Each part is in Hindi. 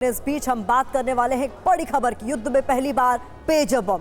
इस बीच हम बात करने वाले हैं एक बड़ी खबर की। युद्ध में पहली बार पेजर बम।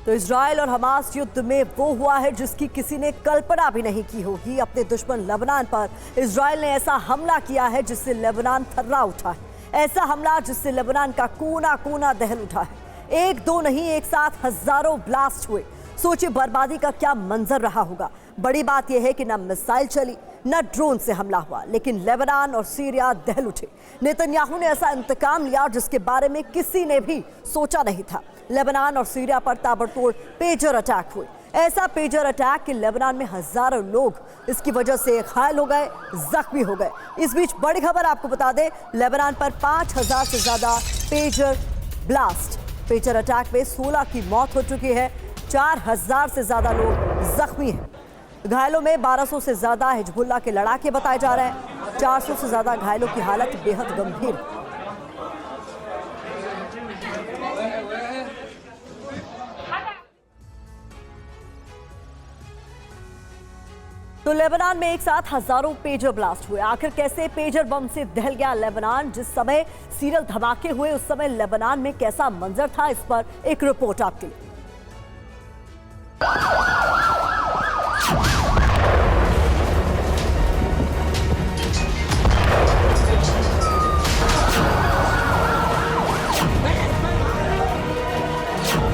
तो इजराइल और हमास युद्ध में वो हुआ है जिसकी किसी ने कल्पना भी नहीं की होगी। अपने दुश्मन लेबनान पर इजराइल ने ऐसा हमला किया है जिससे लेबनान थर्रा उठा है। ऐसा हमला जिससे लेबनान का कोना कोना दहल उठा है। एक दो नहीं, एक साथ हजारों ब्लास्ट हुए। सोचिए बर्बादी का क्या मंजर रहा होगा। बड़ी बात यह है कि न मिसाइल चली न ड्रोन से हमला हुआ, लेकिन लेबनान और सीरिया दहल उठे। नेतन्याहू ने ऐसा इंतकाम लिया जिसके बारे में किसी ने भी सोचा नहीं था। लेबनान और सीरिया पर ताबड़तोड़ पेजर अटैक हुए। ऐसा पेजर अटैक कि लेबनान में हजारों लोग इसकी वजह से घायल हो गए, जख्मी हो गए। इस बीच बड़ी खबर आपको बता दें, लेबनान पर 5000 से ज्यादा पेजर ब्लास्ट। पेजर अटैक में 16 की मौत हो चुकी है, 4000 से ज्यादा लोग जख्मी हैं। घायलों में 1200 से ज्यादा हिजबुल्लाह के लड़ाके बताए जा रहे हैं। 400 से ज्यादा घायलों की हालत बेहद गंभीर। तो लेबनान में एक साथ हजारों पेजर ब्लास्ट हुए। आखिर कैसे पेजर बम से दहल गया लेबनान? जिस समय सीरियल धमाके हुए उस समय लेबनान में कैसा मंजर था, इस पर एक रिपोर्ट आपके लिए।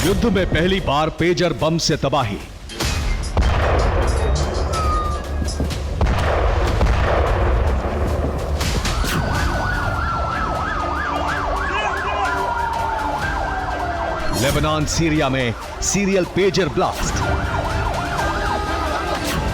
युद्ध में पहली बार पेजर बम से तबाही। लेबनान सीरिया में सीरियल पेजर ब्लास्ट।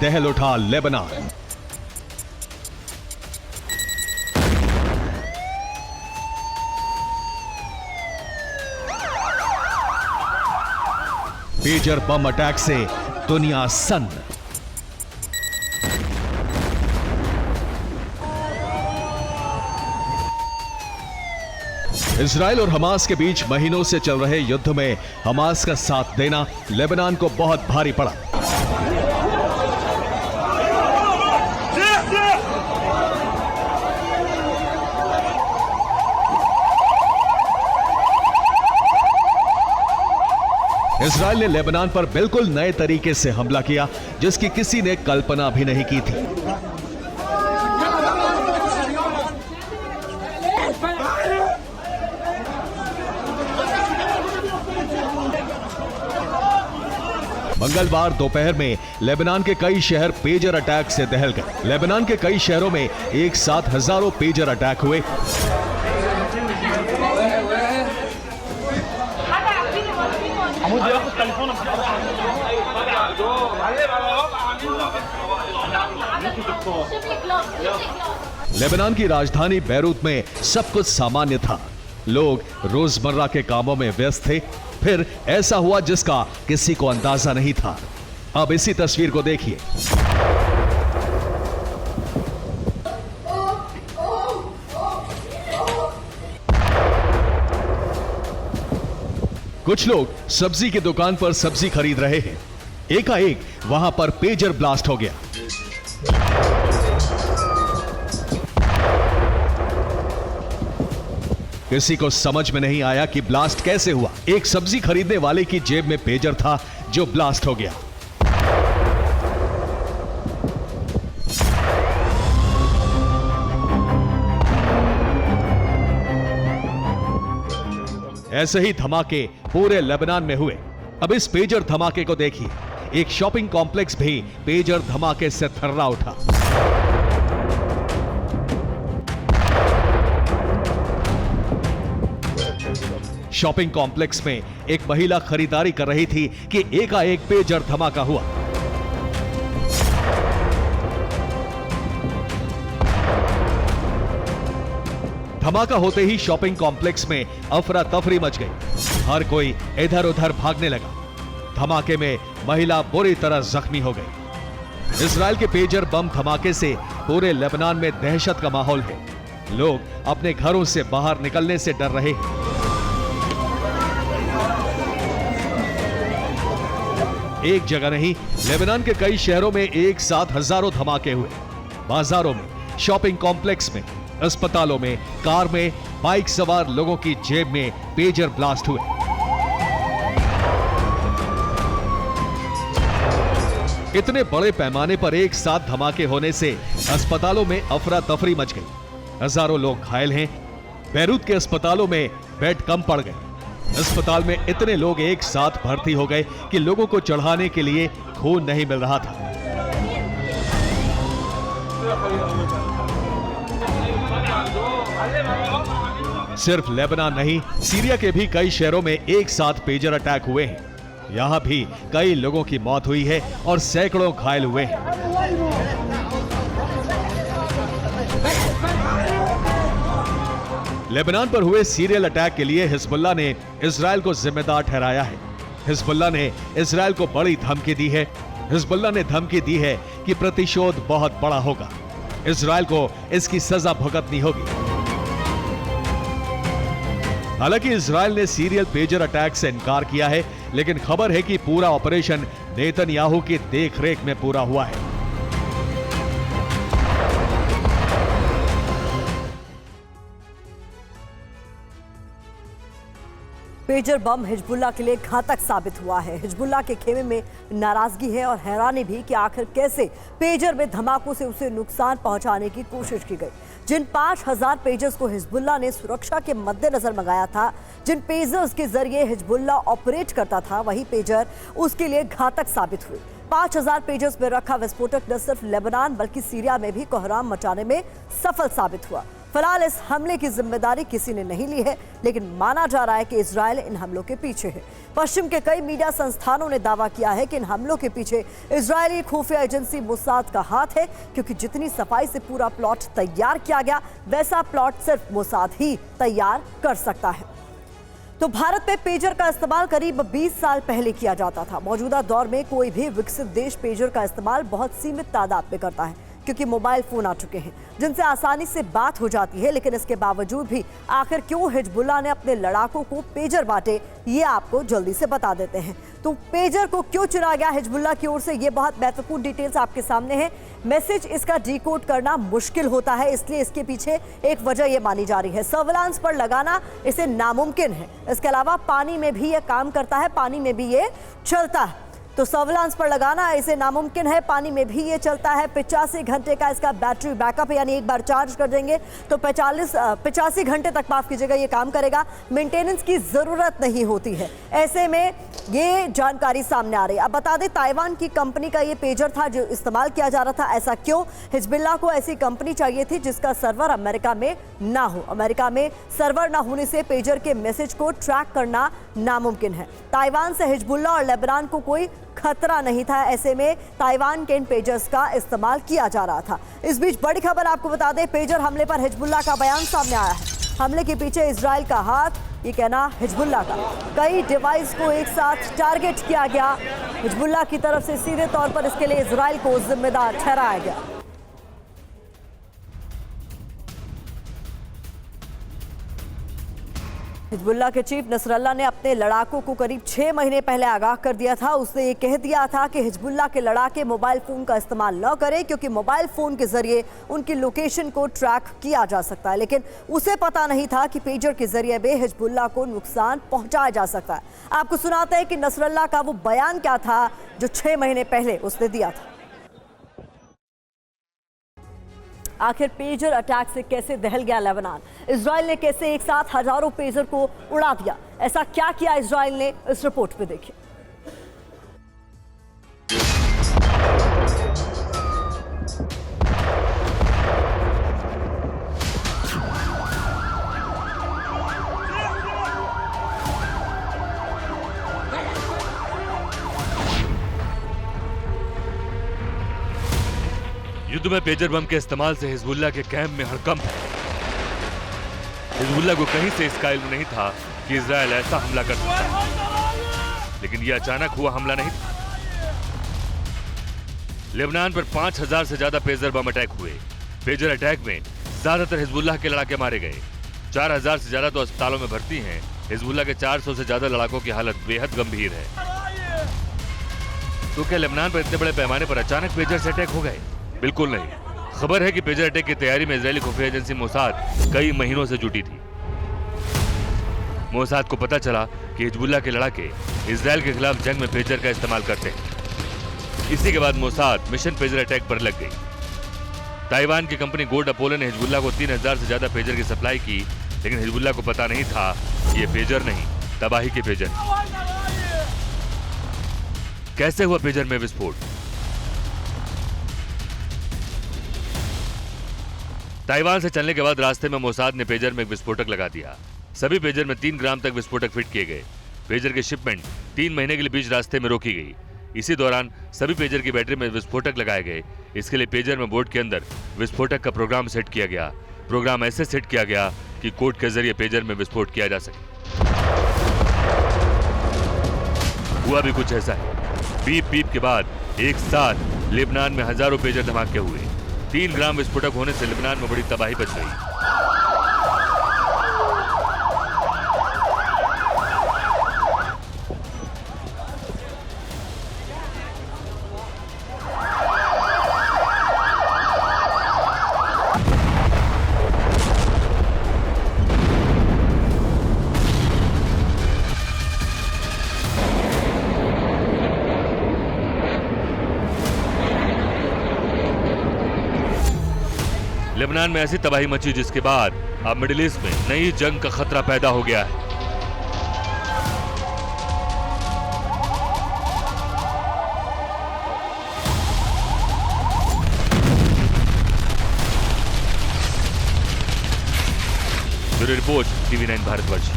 दहल उठा लेबनान। पेजर बम अटैक से दुनिया सन्न। इजराइल और हमास के बीच महीनों से चल रहे युद्ध में हमास का साथ देना लेबनान को बहुत भारी पड़ा। इजराइल ने लेबनान पर बिल्कुल नए तरीके से हमला किया जिसकी किसी ने कल्पना भी नहीं की थी। मंगलवार दोपहर में लेबनान के कई शहर पेजर अटैक से दहल गए। लेबनान के कई शहरों में एक साथ हजारों पेजर अटैक हुए। लेबनान की राजधानी बैरूत में सब कुछ सामान्य था। लोग रोजमर्रा के कामों में व्यस्त थे। फिर ऐसा हुआ जिसका किसी को अंदाजा नहीं था। अब इसी तस्वीर को देखिए। कुछ लोग सब्जी की दुकान पर सब्जी खरीद रहे हैं। एकाएक वहां पर पेजर ब्लास्ट हो गया। किसी को समझ में नहीं आया कि ब्लास्ट कैसे हुआ। एक सब्जी खरीदने वाले की जेब में पेजर था जो ब्लास्ट हो गया। ऐसे ही धमाके पूरे लेबनान में हुए। अब इस पेजर धमाके को देखिए। एक शॉपिंग कॉम्प्लेक्स भी पेजर धमाके से थर्रा उठा। शॉपिंग कॉम्प्लेक्स में एक महिला खरीदारी कर रही थी कि एकाएक पेजर धमाका हुआ। धमाका होते ही शॉपिंग कॉम्प्लेक्स में अफरा तफरी मच गई। हर कोई इधर उधर भागने लगा। धमाके में महिला बुरी तरह जख्मी हो गई। इजराइल के पेजर बम धमाके से पूरे लेबनान में दहशत का माहौल है। लोग अपने घरों से बाहर निकलने से डर रहे हैं। एक जगह नहीं, लेबनान के कई शहरों में एक साथ हजारों धमाके हुए। बाजारों में, शॉपिंग कॉम्प्लेक्स में, अस्पतालों में, कार में, बाइक सवार लोगों की जेब में पेजर ब्लास्ट हुए। इतने बड़े पैमाने पर एक साथ धमाके होने से अस्पतालों में अफरा तफरी मच गई। हजारों लोग घायल हैं। बैरूत के अस्पतालों में बेड कम पड़ गए। अस्पताल में इतने लोग एक साथ भर्ती हो गए कि लोगों को चढ़ाने के लिए खून नहीं मिल रहा था। सिर्फ लेबनान नहीं, सीरिया के भी कई शहरों में एक साथ पेजर अटैक हुए हैं। यहां भी कई लोगों की मौत हुई है और सैकड़ों घायल हुए हैं। लेबनान पर हुए सीरियल अटैक के लिए हिजबुल्लाह ने इजराइल को जिम्मेदार ठहराया है। हिजबुल्लाह ने इजराइल को बड़ी धमकी दी है। हिजबुल्लाह ने धमकी दी है कि प्रतिशोध बहुत बड़ा होगा। इजराइल को इसकी सजा भुगतनी होगी। हालांकि इजराइल ने सीरियल पेजर अटैक से इनकार किया है, लेकिन खबर है कि पूरा ऑपरेशन नेतन्याहू की देखरेख में पूरा हुआ है। पेजर बम हिजबुल्लाह के लिए घातक साबित हुआ है। हिजबुल्लाह के खेमे में नाराजगी है और हैरानी भी कि आखिर कैसे पेजर में धमाकों से उसे नुकसान पहुंचाने की कोशिश की गई। जिन 5000 पेजर्स को हिजबुल्लाह ने सुरक्षा के मद्देनजर मंगाया था, जिन पेजर्स के जरिए हिजबुल्लाह ऑपरेट करता था, वही पेजर उसके लिए घातक साबित हुए। 5000 पेजर्स में रखा विस्फोटक न सिर्फ लेबनान बल्कि सीरिया में भी कोहराम मचाने में सफल साबित हुआ। फिलहाल इस हमले की जिम्मेदारी किसी ने नहीं ली है, लेकिन माना जा रहा है कि इजराइल इन हमलों के पीछे है। पश्चिम के कई मीडिया संस्थानों ने दावा किया है कि इन हमलों के पीछे इजरायली खुफिया एजेंसी मोसाद का हाथ है, क्योंकि जितनी सफाई से पूरा प्लॉट तैयार किया गया, वैसा प्लॉट सिर्फ मोसाद ही तैयार कर सकता है। तो भारत में पेजर का इस्तेमाल करीब 20 साल पहले किया जाता था। मौजूदा दौर में कोई भी विकसित देश पेजर का इस्तेमाल बहुत सीमित तादाद में करता है, क्योंकि मोबाइल फोन आ चुके हैं जिनसे आसानी से बात हो जाती है। लेकिन इसके बावजूद भी आखिर क्यों हिजबुल्लाह ने अपने लड़ाकों को पेजर बांटे, ये आपको जल्दी से बता देते हैं। तो पेजर को क्यों चुना गया हिजबुल्लाह की ओर से, ये बहुत महत्वपूर्ण डिटेल्स आपके सामने है। मैसेज इसका डिकोड करना मुश्किल होता है, इसलिए इसके पीछे एक वजह ये मानी जा रही है, सर्विलांस पर लगाना इसे नामुमकिन है। इसके अलावा पानी में भी ये काम करता है, पानी में भी ये चलता है। तो सर्विलांस पर लगाना इसे नामुमकिन है, पानी में भी ये चलता है। 85 घंटे का इसका बैटरी बैकअप है, यानी एक बार चार्ज कर देंगे तो 85 घंटे तक, माफ कीजिएगा, ये काम करेगा। मेंटेनेंस की जरूरत नहीं होती है। ऐसे में ये जानकारी सामने आ रही है। अब बता दें, ताइवान की कंपनी का ये पेजर था जो इस्तेमाल किया जा रहा था। ऐसा क्यों? हिजबुल्लाह को ऐसी कंपनी चाहिए थी जिसका सर्वर अमेरिका में ना हो। अमेरिका में सर्वर ना होने से पेजर के मैसेज को ट्रैक करना नामुमकिन है। ताइवान से हिजबुल्लाह और लेबनान को कोई खतरा नहीं था, ऐसे में ताइवान के इन पेजर्स का इस्तेमाल किया जा रहा था। इस बीच बड़ी खबर आपको बता दें, पेजर हमले पर हिजबुल्लाह का बयान सामने आया है। हमले के पीछे इजराइल का हाथ, ये कहना हिजबुल्लाह का। कई डिवाइस को एक साथ टारगेट किया गया। हिजबुल्लाह की तरफ से सीधे तौर पर इसके लिए इजराइल को जिम्मेदार ठहराया गया। हिजबुल्लाह के चीफ नसरल्लाह ने अपने लड़ाकों को करीब 6 महीने पहले आगाह कर दिया था। उसने ये कह दिया था कि हिजबुल्लाह के लड़ाके मोबाइल फ़ोन का इस्तेमाल न करें, क्योंकि मोबाइल फ़ोन के ज़रिए उनकी लोकेशन को ट्रैक किया जा सकता है। लेकिन उसे पता नहीं था कि पेजर के ज़रिए भी हिजबुल्लाह को नुकसान पहुँचाया जा सकता है। आपको सुनाते हैं कि नसरल्लाह का वो बयान क्या था जो 6 महीने पहले उसने दिया था। आखिर पेजर अटैक से कैसे दहल गया लेबनान? इजराइल ने कैसे एक साथ हजारों पेजर को उड़ा दिया? ऐसा क्या किया इजराइल ने, इस रिपोर्ट में देखिए। युद्ध में पेजर बम के इस्तेमाल से हिजबुल्लाह के कैंप में हड़कंप है। हिजबुल्लाह को कहीं से इसका इल्म नहीं था कि इजराइल ऐसा हमला कर सकता है, लेकिन यह अचानक हुआ हमला नहीं था। लेबनान पर 5000 से ज्यादा पेजर बम अटैक हुए। पेजर अटैक में ज्यादातर हिजबुल्लाह के लड़ाके मारे गए। 4000 से ज्यादा तो अस्पतालों में भर्ती हैं। हिजबुल्लाह के 400 से ज्यादा लड़ाकों की हालत बेहद गंभीर है। तो क्या लेबनान पर इतने बड़े पैमाने पर अचानक पेजर से अटैक हो गए? बिल्कुल नहीं। खबर है कि पेजर अटैक की तैयारी में इजरायली खुफिया एजेंसी मोसाद कई महीनों से जुटी थी। मोसाद को पता चला कि हिजबुल्लाह के लड़ाके इजराइल के खिलाफ जंग में पेजर का इस्तेमाल करते हैं। इसी के बाद मोसाद मिशन पेजर अटैक पर लग गई। ताइवान की कंपनी गोल्ड अपोलो ने हिजबुल्लाह को 3000 से ज्यादा पेजर की सप्लाई की, लेकिन हिजबुल्लाह को पता नहीं था ये पेजर नहीं, तबाही के पेजर। कैसे हुआ पेजर में विस्फोट? ताइवान से चलने के बाद रास्ते में मोसाद ने पेजर में एक विस्फोटक लगा दिया। सभी पेजर में 3 ग्राम तक विस्फोटक फिट किए गए। पेजर की शिपमेंट 3 महीने के लिए बीच रास्ते में रोकी गई। इसी दौरान सभी पेजर की बैटरी में विस्फोटक लगाए गए। इसके लिए पेजर में बोर्ड के अंदर विस्फोटक का प्रोग्राम सेट किया गया। प्रोग्राम ऐसे सेट किया गया कि कोड के जरिए पेजर में विस्फोट किया जा सके। हुआ भी कुछ ऐसा है। बीप बीप के बाद एक साथ लेबनान में हजारों पेजर धमाके हुए। 3 ग्राम विस्फोटक होने से लेबनान में बड़ी तबाही मच गई। लेबनान में ऐसी तबाही मची जिसके बाद अब मिडिल ईस्ट में नई जंग का खतरा पैदा हो गया है। Bureau report TV9 Bharatvarsh.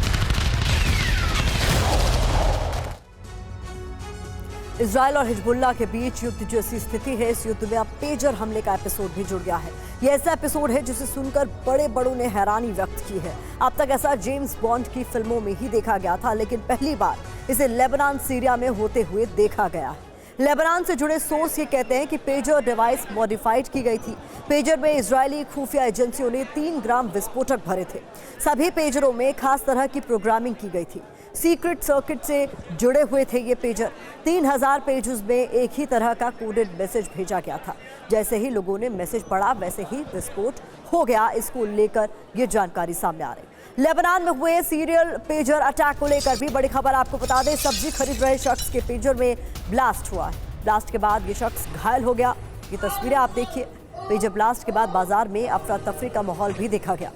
Israel और हिजबुल्लाह के बीच युद्ध जैसी स्थिति है। इस युद्ध में अब पेजर हमले का एपिसोड भी जुड़ गया है। यह ऐसा एपिसोड है जिसे सुनकर बड़े बड़ों ने हैरानी व्यक्त की है। अब तक ऐसा जेम्स बॉन्ड की फिल्मों में ही देखा गया था, लेकिन पहली बार इसे लेबनान सीरिया में होते हुए देखा गया है। लेबनान से जुड़े सोर्स ये कहते हैं कि पेजर डिवाइस मॉडिफाइड की गई थी। पेजर में इजरायली खुफिया एजेंसियों ने 3 ग्राम विस्फोटक भरे थे। सभी पेजरों में खास तरह की प्रोग्रामिंग की गई थी। सीक्रेट सर्किट से जुड़े हुए थे ये पेजर। 3000 पेजेस में एक ही तरह का कोडेड मैसेज भेजा गया था। जैसे ही लोगों ने मैसेज पढ़ा वैसे ही विस्फोट हो गया। इसको लेकर ये जानकारी सामने आ रही। लेबनान में हुए सीरियल पेजर अटैक को लेकर भी बड़ी खबर आपको बता दें। सब्जी खरीद रहे शख्स के पेजर में ब्लास्ट हुआ है। ब्लास्ट के बाद ये शख्स घायल हो गया। ये तस्वीरें आप देखिए। पेजर ब्लास्ट के बाद बाजार में अफरा तफरी का माहौल भी देखा गया।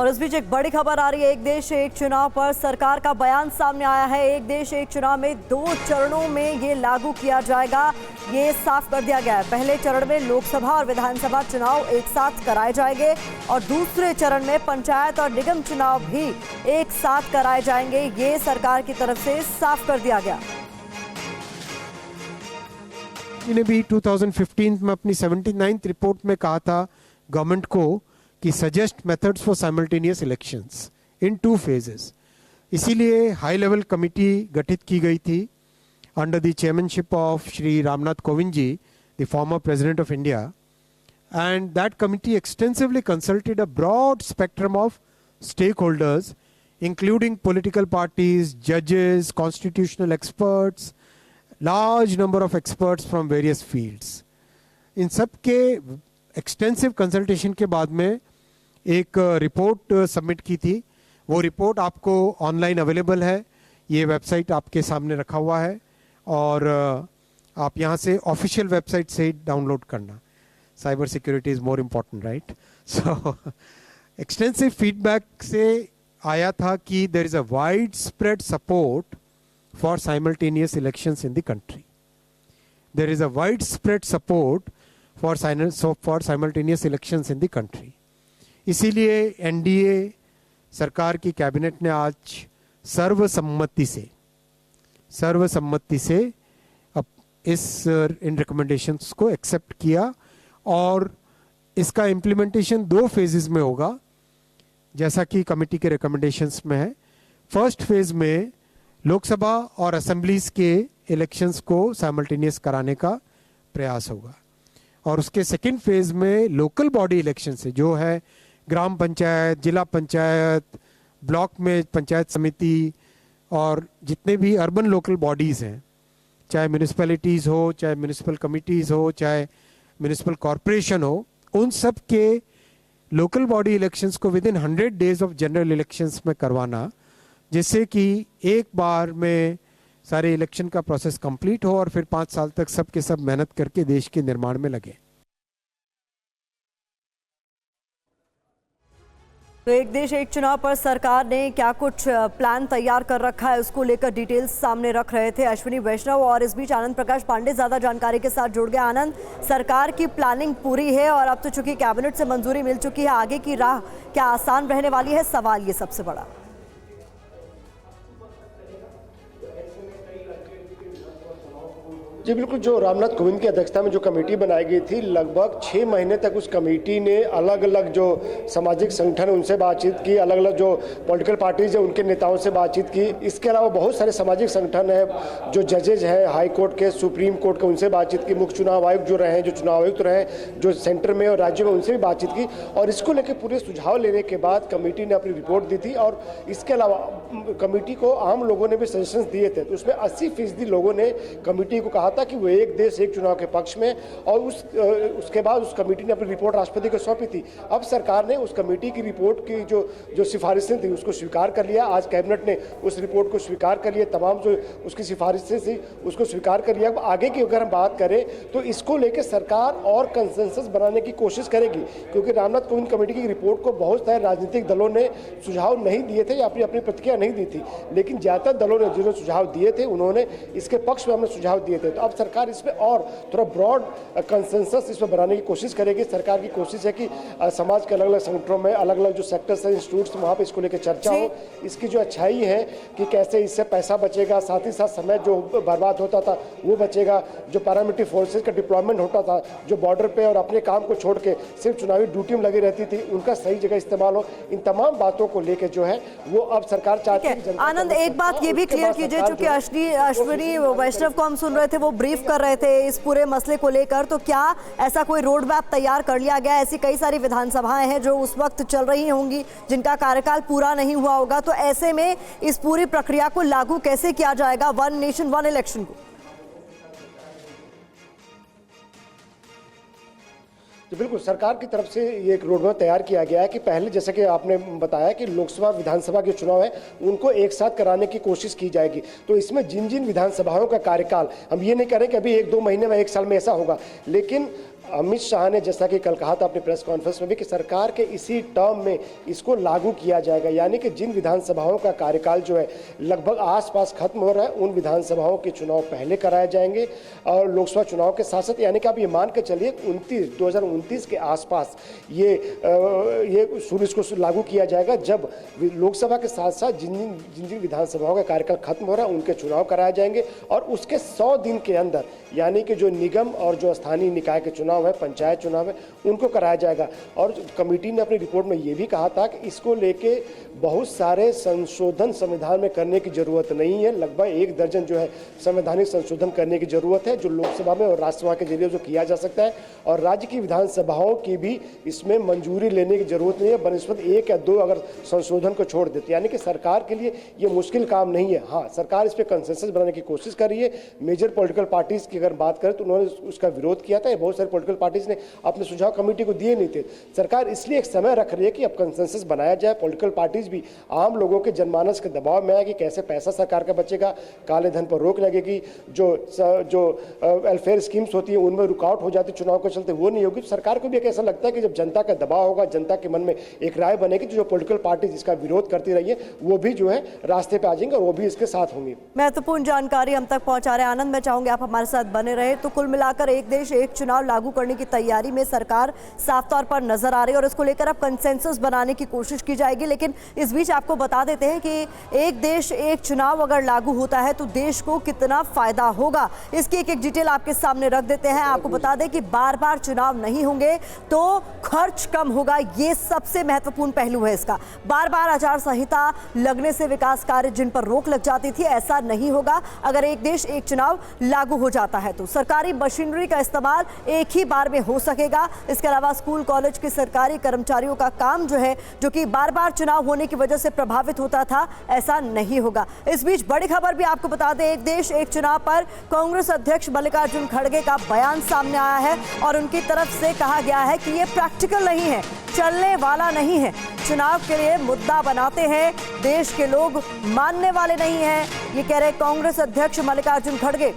और इस बीच एक बड़ी खबर आ रही है। एक देश एक चुनाव पर सरकार का बयान सामने आया है। एक देश एक चुनाव में 2 चरणों में ये लागू किया जाएगा, ये साफ कर दिया गया है। पहले चरण में लोकसभा और विधानसभा चुनाव एक साथ कराए जाएंगे और दूसरे चरण में पंचायत और निगम चुनाव भी एक साथ कराए जाएंगे। ये सरकार की तरफ से साफ कर दिया गया। इन्हें भी 2015 में अपनी 79th रिपोर्ट में कहा था गवर्नमेंट को कि suggest methods for simultaneous elections in 2 phases। इसीलिए हाई लेवल कमेटी गठित की गई थी under the chairmanship of Shri Ramnath Kovind ji, the former president of India, and that committee extensively consulted a broad spectrum of stakeholders including political parties, जजेस, constitutional experts, large number of experts from various fields. इन सब के एक्सटेंसिव कंसल्टेशन के बाद में एक रिपोर्ट सबमिट की थी। वो रिपोर्ट आपको ऑनलाइन अवेलेबल है। ये वेबसाइट आपके सामने रखा हुआ है और आप यहाँ से ऑफिशियल वेबसाइट से डाउनलोड करना। Cyber security is more important, right? So extensive feedback से आया था कि there is a wide spread support for simultaneous elections in the country. There is a wide spread support for simultaneous elections in the country. इसीलिए एनडीए सरकार की कैबिनेट ने आज सर्वसम्मति से सर्वसम्मति से इन रिकमेंडेशंस को एक्सेप्ट किया और इसका इम्प्लीमेंटेशन 2 फेजेस में होगा जैसा कि कमेटी के रिकमेंडेशंस में है। फर्स्ट फेज में लोकसभा और असेंबलीज के इलेक्शंस को साइमल्टेनियस कराने का प्रयास होगा और उसके सेकंड फेज में लोकल बॉडी इलेक्शन से जो है ग्राम पंचायत, जिला पंचायत, ब्लॉक में पंचायत समिति और जितने भी अर्बन लोकल बॉडीज़ हैं, चाहे म्यूनिसिपैलिटीज़ हो, चाहे म्यूनिसिपल कमिटीज़ हो, चाहे म्यूनिसिपल कॉरपोरेशन हो, उन सब के लोकल बॉडी इलेक्शंस को with in 100 days of general elections में करवाना, जिससे कि एक बार में सारे इलेक्शन का प्रोसेस कंप्लीट हो और फिर 5 साल तक सब के सब मेहनत करके देश के निर्माण में लगे। तो एक देश एक चुनाव पर सरकार ने क्या कुछ प्लान तैयार कर रखा है, उसको लेकर डिटेल्स सामने रख रहे थे अश्विनी वैष्णव और इस बीच आनंद प्रकाश पांडे ज्यादा जानकारी के साथ जुड़ गए। आनंद, सरकार की प्लानिंग पूरी है और अब तो चूंकि कैबिनेट से मंजूरी मिल चुकी है, आगे की राह क्या आसान रहने वाली है, सवाल ये सबसे बड़ा। जी बिल्कुल, जो रामनाथ कोविंद की अध्यक्षता में जो कमेटी बनाई गई थी, लगभग 6 महीने तक उस कमेटी ने अलग अलग जो सामाजिक संगठन है उनसे बातचीत की, अलग अलग जो पॉलिटिकल पार्टीज है उनके नेताओं से बातचीत की। इसके अलावा बहुत सारे सामाजिक संगठन है, जो जजेज हैं हाई कोर्ट के, सुप्रीम कोर्ट के, उनसे बातचीत की। मुख्य चुनाव आयुक्त जो रहे, जो चुनाव आयुक्त रहे, जो सेंटर में और राज्य में, उनसे भी बातचीत की और इसको लेकर पूरे सुझाव लेने के बाद कमेटी ने अपनी रिपोर्ट दी थी। और इसके अलावा कमेटी को आम लोगों ने भी सजेशंस दिए थे, तो उसमें 80% लोगों ने कमेटी को कहा था कि वो एक देश एक चुनाव के पक्ष में, और उसके बाद उस कमेटी ने अपनी रिपोर्ट राष्ट्रपति को सौंपी थी। अब सरकार ने उस कमेटी की रिपोर्ट की जो सिफारिशें थी उसको स्वीकार कर लिया। आज कैबिनेट ने उस रिपोर्ट को स्वीकार कर लिया, तमाम जो उसकी सिफारिशें थी उसको स्वीकार कर लिया। अब आगे की अगर हम बात करें तो इसको लेकर सरकार और कंसेंसस बनाने की कोशिश करेगी, क्योंकि रामनाथ कोविंद कमेटी की रिपोर्ट को बहुत सारे राजनीतिक दलों ने सुझाव नहीं दिए थे या अपनी प्रतिक्रिया नहीं दी थी, लेकिन ज़्यादातर दलों ने जिन्होंने सुझाव दिए थे उन्होंने इसके पक्ष में हमने सुझाव दिए थे। तो अब सरकार इसमें और थोड़ा ब्रॉड कंसेंसस इसमें बनाने की कोशिश करेगी। सरकार की कोशिश है कि समाज के अलग अलग संगठनों में, अलग अलग जो सेक्टर्स हैं, इंस्टीट्यूट्स, वहाँ पे इसको लेकर चर्चा हो। इसकी जो अच्छाई है कि कैसे इससे पैसा बचेगा, साथ ही साथ समय जो बर्बाद होता था वो बचेगा, जो पैरामिलिट्री फोर्सेज का डिप्लॉयमेंट होता था, जो बॉर्डर पे और अपने काम को छोड़ के सिर्फ चुनावी ड्यूटी में लगी रहती थी, उनका सही जगह इस्तेमाल हो। इन तमाम बातों को लेकर जो है वो अब सरकार चाहती है। आनंद, एक बात ये भी क्लियर कीजिए, चूंकि अश्विनी वैष्णव को हम सुन रहे थे, वो ब्रीफ कर रहे थे इस पूरे मसले को लेकर, तो क्या ऐसा कोई रोड मैप तैयार कर लिया गया? ऐसी कई सारी विधानसभाएं हैं जो उस वक्त चल रही होंगी, जिनका कार्यकाल पूरा नहीं हुआ होगा, तो ऐसे में इस पूरी प्रक्रिया को लागू कैसे किया जाएगा, वन नेशन वन इलेक्शन को? तो बिल्कुल सरकार की तरफ से ये एक रोडमैप तैयार किया गया है कि पहले जैसे कि आपने बताया कि लोकसभा विधानसभा के चुनाव है उनको एक साथ कराने की कोशिश की जाएगी। तो इसमें जिन जिन विधानसभाओं का कार्यकाल, हम ये नहीं कह रहे कि अभी 1-2 महीने में 1 साल में ऐसा होगा, लेकिन अमित शाह ने जैसा कि कल कहा था अपने प्रेस कॉन्फ्रेंस में भी कि सरकार के इसी टर्म में इसको लागू किया जाएगा। यानी कि जिन विधानसभाओं का कार्यकाल जो है लगभग आसपास खत्म हो रहा है, उन विधानसभाओं के चुनाव पहले कराए जाएंगे और लोकसभा चुनाव के साथ साथ, यानी कि आप ये मान के चलिए 2029 के आसपास ये शुरू इसको लागू किया जाएगा, जब लोकसभा के साथ साथ जिन जिन विधानसभाओं का कार्यकाल खत्म हो रहा है उनके चुनाव कराए जाएंगे और उसके 100 दिन के अंदर, यानी कि जो निगम और जो स्थानीय निकाय के चुनाव है, पंचायत चुनाव है, उनको कराया जाएगा। और कमेटी ने अपनी रिपोर्ट में ये भी कहा था कि इसको लेके बहुत सारे संशोधन संविधान में करने की जरूरत नहीं है। लगभग 1 दर्जन जो है संवैधानिक संशोधन करने की जरूरत है, जो लोकसभा में और राज्यसभा के जरिए जो किया जा सकता है, और राज्य की विधानसभाओं की भी इसमें मंजूरी लेने की जरूरत नहीं है, बनस्पत 1 या 2 अगर संशोधन को छोड़ देते, यानी कि सरकार के लिए ये मुश्किल काम नहीं है। हाँ, सरकार इस पर कंसेंसस बनाने की कोशिश कर रही है। मेजर पॉलिटिकल पार्टीज की अगर बात करें तो उन्होंने उसका विरोध किया था, बहुत सारे पॉलिटिकल पार्टीज ने अपने सुझाव कमेटी को दिए नहीं थे। सरकार इसलिए एक समय रख रही है कि अब कंसेंसस बनाया जाए, पॉलिटिकल पार्टीज भी आम लोगों के जनमानस के दबाव में आए कि कैसे पैसा सरकार का बचेगा, काले धन पर रोक लगेगी, जो वेलफेयर स्कीम्स होती है उनमें रुकावट हो जाती चुनाव के चलते, वो नहीं होगी। तो सरकार को भी एक ऐसा लगता है कि जब जनता का दबाव होगा, जनता के मन में एक राय बनेगी, तो जो पॉलिटिकल पार्टीज इसका विरोध करती रही है वो भी जो है रास्ते पे आ जाएंगे और वो भी इसके साथ होंगे। महत्वपूर्ण जानकारी हम तक पहुंचा रहे आनंद, मैं चाहूंगी आप हमारे साथ बने रहे। तो कुल मिलाकर एक देश एक चुनाव लागू करने की तैयारी में सरकार साफ तौर पर नजर आ रही है और इसको लेकर अब कंसेंसस बनाने की कोशिश की जाएगी। लेकिन इस बीच आपको बता देते हैं कि एक देश एक चुनाव अगर लागू होता है तो देश को कितना फायदा होगा, इसकी एक डिटेल आपके सामने रख देते हैं। आपको बता दें कि बार बार चुनाव नहीं होंगे तो खर्च कम होगा, ये सबसे महत्वपूर्ण पहलू है इसका। बार बार आचार संहिता लगने से विकास कार्य जिन पर रोक लग जाती थी, ऐसा नहीं होगा अगर एक देश एक चुनाव लागू हो जाता है तो। सरकारी मशीनरी का इस्तेमाल एक ही बार में हो सकेगा। इसके अलावा स्कूल कॉलेज के सरकारी कर्मचारियों का काम जो है, जो कि बार बार चुनाव होने की वजह से प्रभावित होता था, ऐसा नहीं होगा। इस बीच बड़ी खबर भी आपको बता दें, एक देश एक चुनाव पर कांग्रेस अध्यक्ष मल्लिकार्जुन खड़गे का बयान सामने आया है और उनकी तरफ से कहा गया है कि ये प्रैक्टिकल नहीं है, चलने वाला नहीं है। चुनाव के लिए मुद्दा बनाते हैं, देश के लोग मानने वाले नहीं हैं, ये कह रहे कांग्रेस अध्यक्ष मल्लिकार्जुन खड़गे।